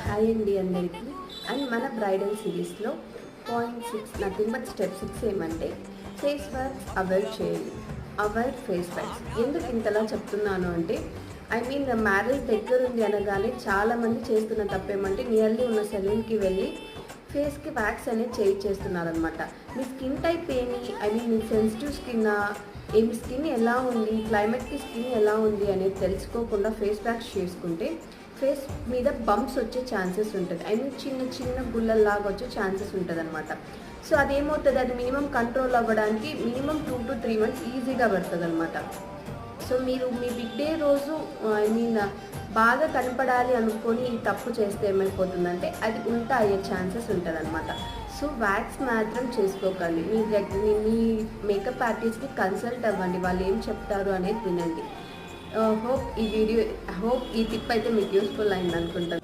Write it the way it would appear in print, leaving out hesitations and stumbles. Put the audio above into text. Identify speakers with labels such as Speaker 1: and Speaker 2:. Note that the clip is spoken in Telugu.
Speaker 1: హాయ్ అండి అందరికీ. అండ్ మన బ్రైడల్ సిరీస్లో .6 నథింగ్ బట్ స్టెప్ 6 ఏమంటే ఫేస్ ప్యాక్స్ అవాయిడ్ చేయాలి. Avoid face packs. ఎందుకు ఇంతలా చెప్తున్నాను అంటే మ్యారేజ్ దగ్గర ఉంది అనగానే చాలామంది చేస్తున్న తప్పేమంటే నియర్లీ ఉన్న సెలూన్కి వెళ్ళి ఫేస్కి వ్యాక్స్ అనేది చేస్తున్నారనమాట. మీ స్కిన్ టైప్ ఏమి మీ సెన్సిటివ్ స్కిన్నా, మీ స్కిన్ ఎలా ఉంది, క్లైమేట్కి స్కిన్ ఎలా ఉంది అనేది తెలుసుకోకుండా ఫేస్ ప్యాక్స్ చేసుకుంటే ఫేస్ మీద బంప్స్ వచ్చే ఛాన్సెస్ ఉంటుంది. చిన్న చిన్న గుళ్ళల్లాగా వచ్చే ఛాన్సెస్ ఉంటుంది అనమాట. సో అదేమవుతుంది, అది మినిమం కంట్రోల్ అవ్వడానికి మినిమం 2 to 3 months ఈజీగా పడుతుంది అనమాట. సో మీరు మీ బిగ్ డే రోజు బాగా కనపడాలి అనుకొని ఈ తప్పు చేస్తే ఏమైపోతుందంటే అది ఉల్టా అయ్యే ఛాన్సెస్ ఉంటుంది అనమాట. సో వ్యాక్స్ మాత్రం చేసుకోకండి. మీ మేకప్ ఆర్టిస్ట్ని కన్సల్ట్ అవ్వండి, వాళ్ళు ఏం చెప్తారు అనేది వినండి. హోప్ ఈ టిప్ అయితే మీకు యూస్ఫుల్ అయింది అనుకుంటాను.